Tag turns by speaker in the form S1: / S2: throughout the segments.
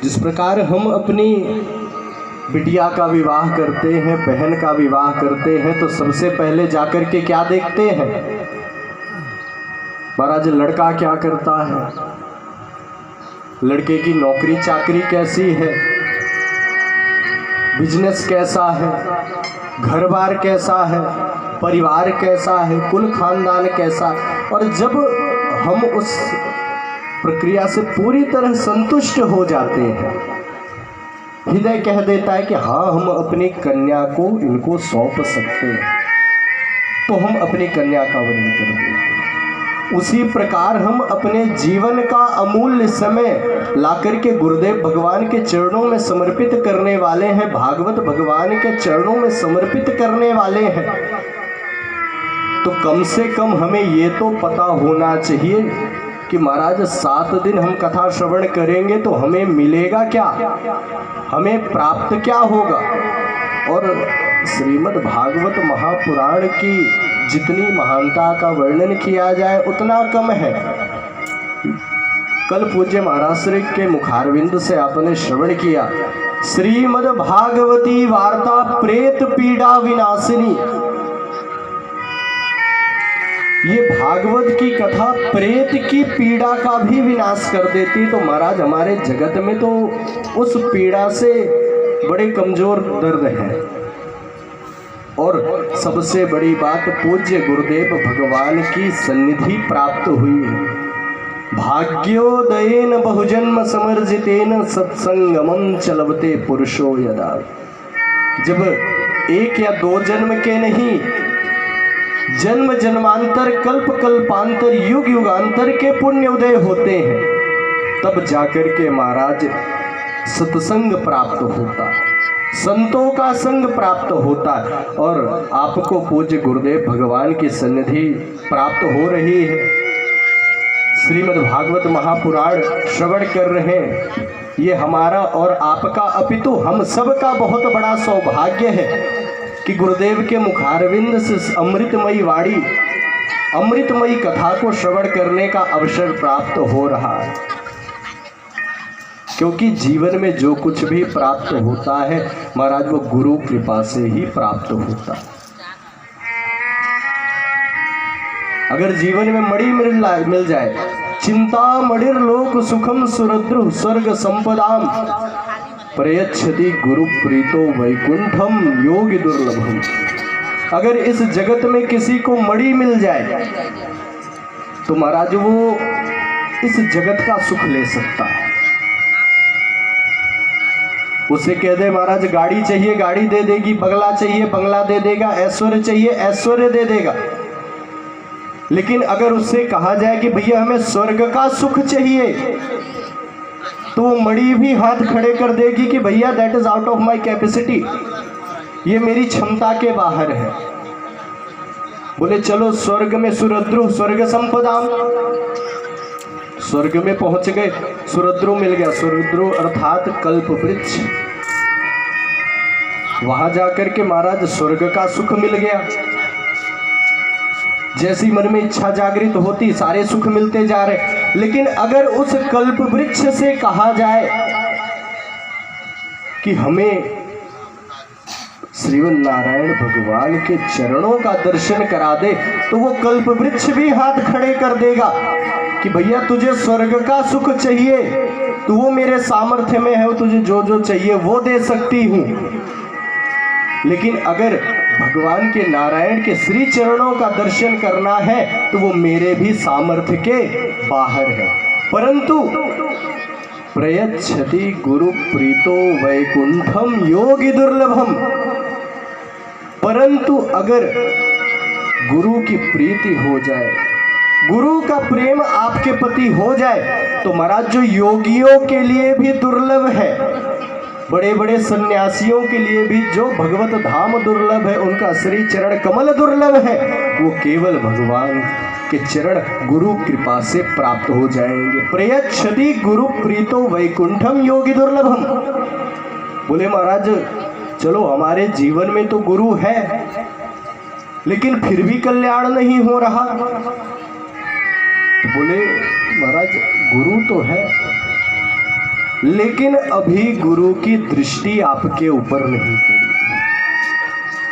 S1: जिस प्रकार हम अपनी बिटिया का विवाह करते हैं, बहन का विवाह करते हैं, तो सबसे पहले जाकर के क्या देखते हैं महाराज? लड़का क्या करता है, लड़के की नौकरी चाकरी कैसी है, बिजनेस कैसा है, घर बार कैसा है, परिवार कैसा है, कुल खानदान कैसा। और जब हम उस प्रक्रिया से पूरी तरह संतुष्ट हो जाते हैं, हृदय कह देता है कि हाँ, हम अपनी कन्या को इनको सौंप सकते हैं, तो हम अपनी कन्या का वरण कर देते हैं। उसी प्रकार हम अपने जीवन का अमूल्य समय लाकर के गुरुदेव भगवान के चरणों में समर्पित करने वाले हैं, भागवत भगवान के चरणों में समर्पित करने वाले हैं। तो कम से कम हमें ये तो पता होना चाहिए कि महाराज 7 दिन हम कथा श्रवण करेंगे तो हमें मिलेगा क्या, हमें प्राप्त क्या होगा। और श्रीमद् भागवत महापुराण की जितनी महानता का वर्णन किया जाए उतना कम है। कल पूज्य महाराज श्री के मुखारविंद से आपने श्रवण किया, श्रीमद् भागवती वार्ता प्रेत पीड़ा विनाशिनी। ये भागवत की कथा प्रेत की पीड़ा का भी विनाश कर देती। तो महाराज हमारे जगत में तो उस पीड़ा से बड़े कमजोर दर्द है। और सबसे बड़ी बात, पूज्य गुरुदेव भगवान की सन्निधि प्राप्त हुई है। भाग्योदयेन बहुजन्म समर्जितेन सत्संगमं चलवते पुरुषो यदा। जब 1 या 2 जन्म के नहीं, जन्म जन्मांतर कल्प कल्पांतर युग युगांतर के पुण्य उदय होते हैं, तब जाकर के महाराज सत्संग प्राप्त होता है, संतों का संग प्राप्त होता है। और आपको पूज्य गुरुदेव भगवान की सन्निधि प्राप्त हो रही है। श्रीमद् भागवत महापुराण श्रवण कर रहे हैं। ये हमारा और आपका अपितु हम सब का बहुत बड़ा सौभाग्य है कि गुरुदेव के मुखारविंद से अमृतमयी वाणी, अमृतमयी कथा को श्रवण करने का अवसर प्राप्त हो रहा है। क्योंकि जीवन में जो कुछ भी प्राप्त होता है महाराज, वो गुरु कृपा से ही प्राप्त होता है। अगर जीवन में मणि मिल जाए, चिंता मणिर लोक सुखम सुरद्रु स्वर्ग संपदाम प्रयच्छति गुरु प्रीतो वैकुंठम योगी दुर्लभम। अगर इस जगत में किसी को मणि मिल जाए तो महाराज वो इस जगत का सुख ले सकता है। उसे कह दे महाराज गाड़ी चाहिए, गाड़ी दे देगी, बंगला चाहिए, बंगला दे देगा, ऐश्वर्य चाहिए, ऐश्वर्य दे देगा। लेकिन अगर उससे कहा जाए कि भैया हमें स्वर्ग का सुख चाहिए, तो वो मणि भी हाथ खड़े कर देगी कि भैया that is out of my capacity, ये मेरी क्षमता के बाहर है। बोले चलो स्वर्ग में सुरद्रु स्वर्ग संपदा, स्वर्ग में पहुंच गए, सुरद्रु मिल गया। सुरद्रु अर्थात कल्प वृक्ष। वहां जाकर के महाराज स्वर्ग का सुख मिल गया। जैसी मन में इच्छा जागृत होती सारे सुख मिलते जा रहे। लेकिन अगर उस कल्प वृक्ष से कहा जाए कि हमें श्रीमन नारायण भगवान के चरणों का दर्शन करा दे, तो वो कल्प वृक्ष भी हाथ खड़े कर देगा कि भैया तुझे स्वर्ग का सुख चाहिए तो वो मेरे सामर्थ्य में है, तुझे जो जो चाहिए वो दे सकती हूँ। लेकिन अगर भगवान के नारायण के श्री चरणों का दर्शन करना है तो वो मेरे भी सामर्थ्य के बाहर है। परंतु प्रयच्छति गुरु प्रीतो वैकुंठम योगी दुर्लभम। परंतु अगर गुरु की प्रीति हो जाए, गुरु का प्रेम आपके प्रति हो जाए, तो महाराज जो योगियों के लिए भी दुर्लभ है, बड़े बड़े सन्यासियों के लिए भी जो भगवत धाम दुर्लभ है, उनका श्री चरण कमल दुर्लभ है, वो केवल भगवान के चरण गुरु कृपा से प्राप्त हो जाएंगे। प्रयच्छति गुरु प्रीतो वैकुंठम योगी दुर्लभम। बोले महाराज चलो हमारे जीवन में तो गुरु है, लेकिन फिर भी कल्याण नहीं हो रहा। तो बोले महाराज गुरु तो है, लेकिन अभी गुरु की दृष्टि आपके ऊपर नहीं पड़ी।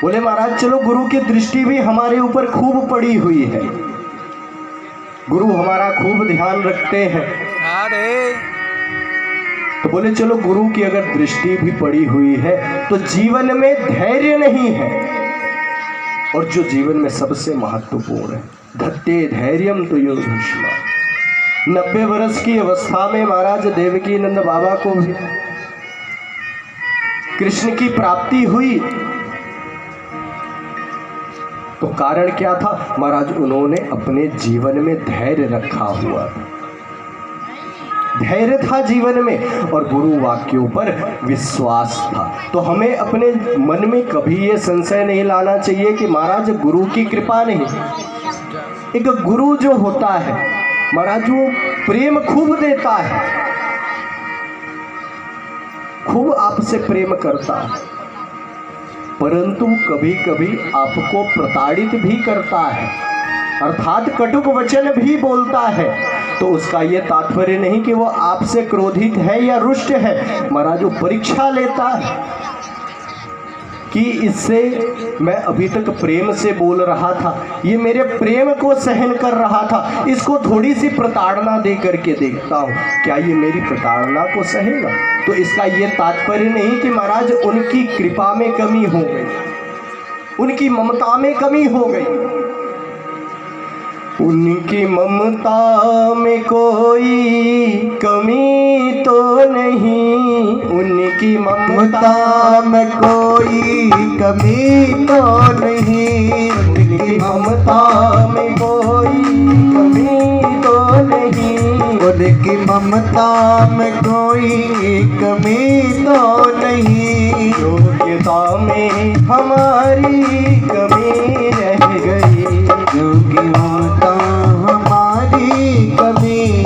S1: बोले महाराज चलो गुरु की दृष्टि भी हमारे ऊपर खूब पड़ी हुई है, गुरु हमारा खूब ध्यान रखते हैं। तो बोले चलो गुरु की अगर दृष्टि भी पड़ी हुई है तो जीवन में धैर्य नहीं है, और जो जीवन में सबसे महत्वपूर्ण है, धत्ते धैर्यम तो यो भीष्मा। 90 वर्ष की अवस्था में महाराज देवकीनंद बाबा को भी कृष्ण की प्राप्ति हुई, तो कारण क्या था महाराज, उन्होंने अपने जीवन में धैर्य रखा हुआ था, धैर्य था जीवन में, और गुरु वाक्यों पर विश्वास था। तो हमें अपने मन में कभी ये संशय नहीं लाना चाहिए कि महाराज गुरु की कृपा नहीं। एक गुरु जो होता है महाराज वो प्रेम खूब देता है, खूब आपसे प्रेम करता है, परंतु कभी कभी आपको प्रताड़ित भी करता है, अर्थात कटुक वचन भी बोलता है। तो उसका ये तात्पर्य नहीं कि वो आपसे क्रोधित है या रुष्ट है, महाराज वो परीक्षा लेता है कि इससे मैं अभी तक प्रेम से बोल रहा था, ये मेरे प्रेम को सहन कर रहा था, इसको थोड़ी सी प्रताड़ना दे करके देखता हूँ, क्या ये मेरी प्रताड़ना को सहेगा। तो इसका ये तात्पर्य नहीं कि महाराज उनकी कृपा में कमी हो गई, उनकी ममता में कमी हो गई। उनकी ममता में कोई कमी तो नहीं, उनकी ममता में कोई कमी तो नहीं, उनकी ममता में कोई कमी तो नहीं, उनकी ममता में कोई कमी तो नहीं। योग्यता में हमारी कमी रह गई, योग्य